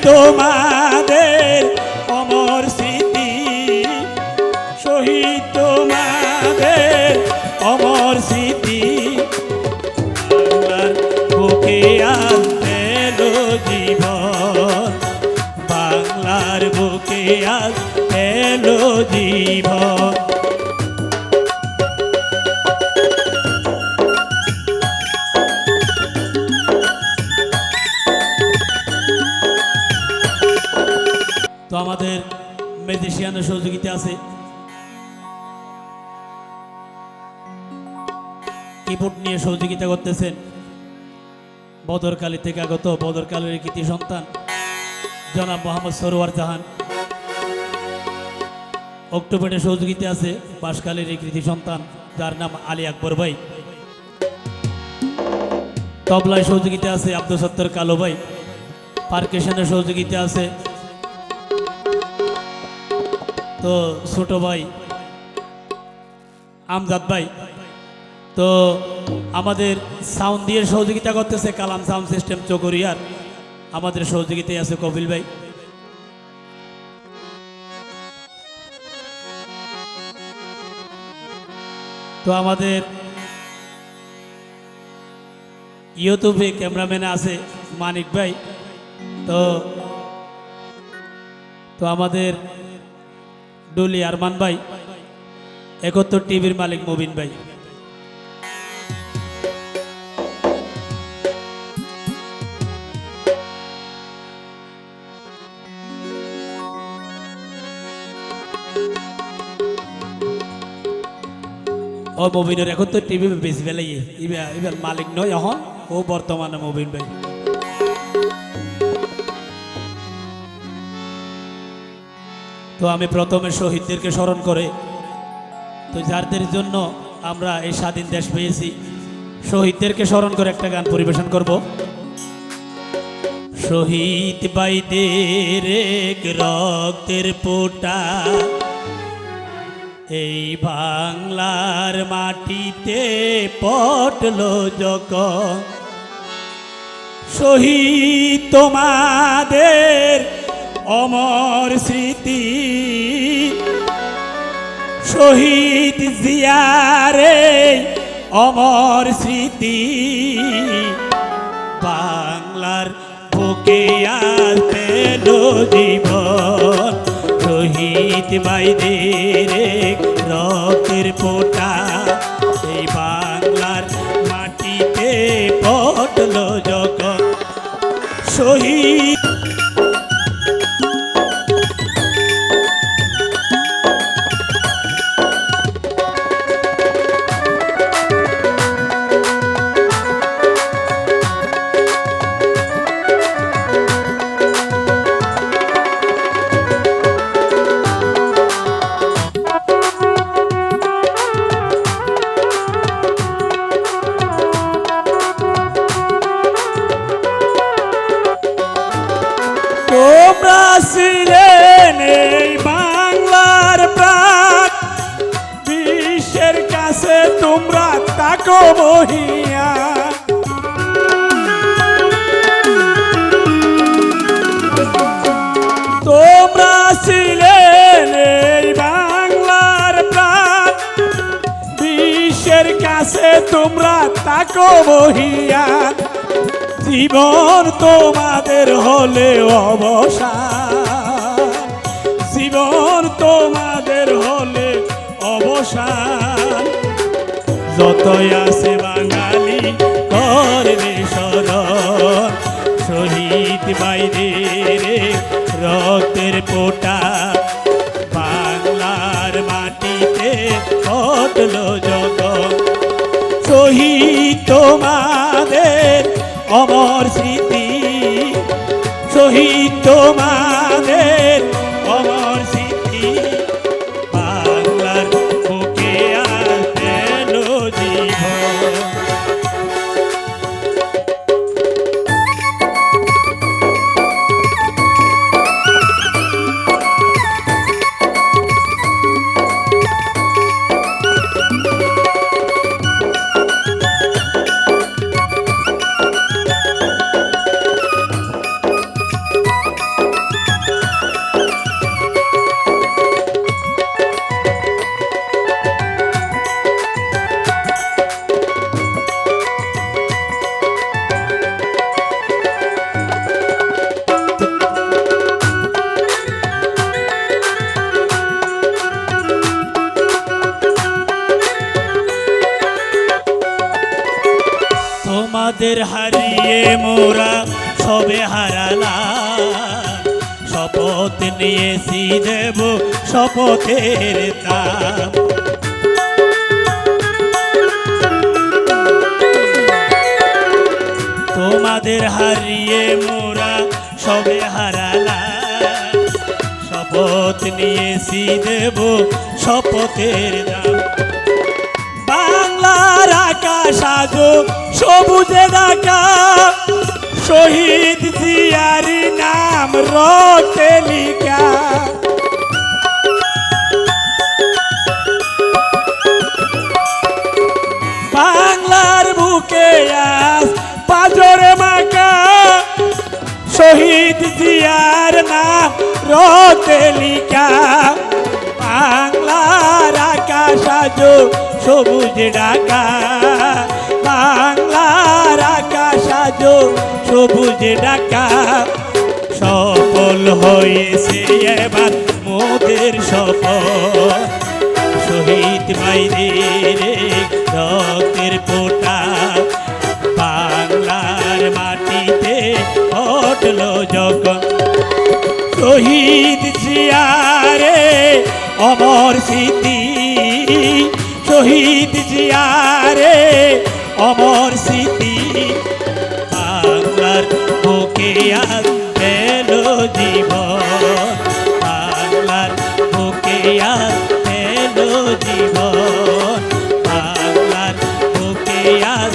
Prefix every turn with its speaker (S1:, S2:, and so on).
S1: তোমাদের অমর স্মৃতি, শহীদ তোমাদের অমর স্মৃতি। বাংলার বুকে আজ এলো জীবন, বাংলার বুকে আজ এলো জীবন। তো আমাদের ম্যাজিশিয়ানের সহযোগিতা আছে, কিবোর্ড নিয়ে সহযোগিতা করতেছেন বদরকালী থেকে আগত বদরকালীর কৃতি সন্তান জনাব মোহাম্মদ সরোয়ার জাহান। অক্টোবরে সহযোগিতা আছে বাঁশখালীর কৃতি সন্তান যার নাম আলী আকবর ভাই। তবলায় সহযোগিতা আছে আব্দুল সত্তর কালো ভাই। পার্কেশনের সহযোগিতা আছে তো ছোট ভাই আমজাদ ভাই। তো আমাদের সাউন্ড দিয়ে সহযোগিতা করতেছে কালাম সাউন্ড সিস্টেম চকরিয়ার, আমাদের সহযোগিতায় আছে কপিল ভাই। তো আমাদের ইউটিউবে ক্যামেরাম্যান আছে মানিক ভাই। তো তো আমাদের ডুলি আরমান ভাই, 71 টিভির মালিক মুবিন ভাই। ও মুবিনের 71 টিভি বেশি বেলাই এবার মালিক নয় এখন, ও বর্তমানে মুবিন ভাই। তো আমি প্রথমে শহীদদেরকে স্মরণ করে, তো যাদের জন্য আমরা এই স্বাধীন দেশ পেয়েছি, শহীদদেরকে স্মরণ করে একটা গান পরিবেশন করব। শহীদ ভাইদের এক রক্তের ফোঁটা এই বাংলার মাটিতে পড়লো যখন, শহীদ তোমাদের অমর স্মৃতি, শহীদ জিয়ারে অমর স্মৃতি। বাংলার বুকে আজ এলো জীবন, শহীদ ভাইদের রক্তের ফোঁটা এই বাংলার মাটিতে পড়লো যখন, শহীদ তোমরা ছিলেন এই বাংলার প্রাণ, বিশ্বের কাছে তোমরা তাকো মহিয়া। তোমরা ছিলেন এই বাংলার প্রাণ, বিশ্বের কাছে তোমরা তাকো মহিয়া। জীবন তোমাদের হলে অবসান, জীবন তোমাদের হলে অবসান। যতই আছে বাঙালি করবে স্মরণ, শহীদ ভাইদের রক্তের ফোঁটা বাংলার মাটিতে পড়লো যখন, শহীদ তোমাদের অমর স্মৃতি, শহীদ তোমাদের অমর স্মৃতি। বাংলার বুকে আজ এলো জীবন। হারিয়ে মোরা সবে হারালাম, শপথ নিয়েছি দেব শপথের দাম। তোমাদের হারিয়ে মোরা সবে হারালাম, শপথ নিয়েছি দেব শপথের দাম। বাংলার আকাশ আজো সবুজে ঢাকা, শহীদ জিয়ার নাম রক্তে লিখা। বাংলার বুকে আজ পাজরে মাকা, শহীদ জিয়ার নাম রক্তে লিখা। বাংলার আকাশ আজো সবুজ ঢাকা, বাংলার আকাশ আজো সবুজ ঢাকা। সফল হয়েছে এবার মোদের শপথ, শহীদ ভাইদের রক্তের ফোঁটা বাংলার মাটিতে উঠল যখন। শহীদ জিয়ারে অমর স্মৃতি, শহীদ জিয়ারে অমর স্মৃতি। বাংলার বুকে আজ পেল জীবন, বাংলার বুকে আজ পেল জীবন, বাংলার বুকে আজ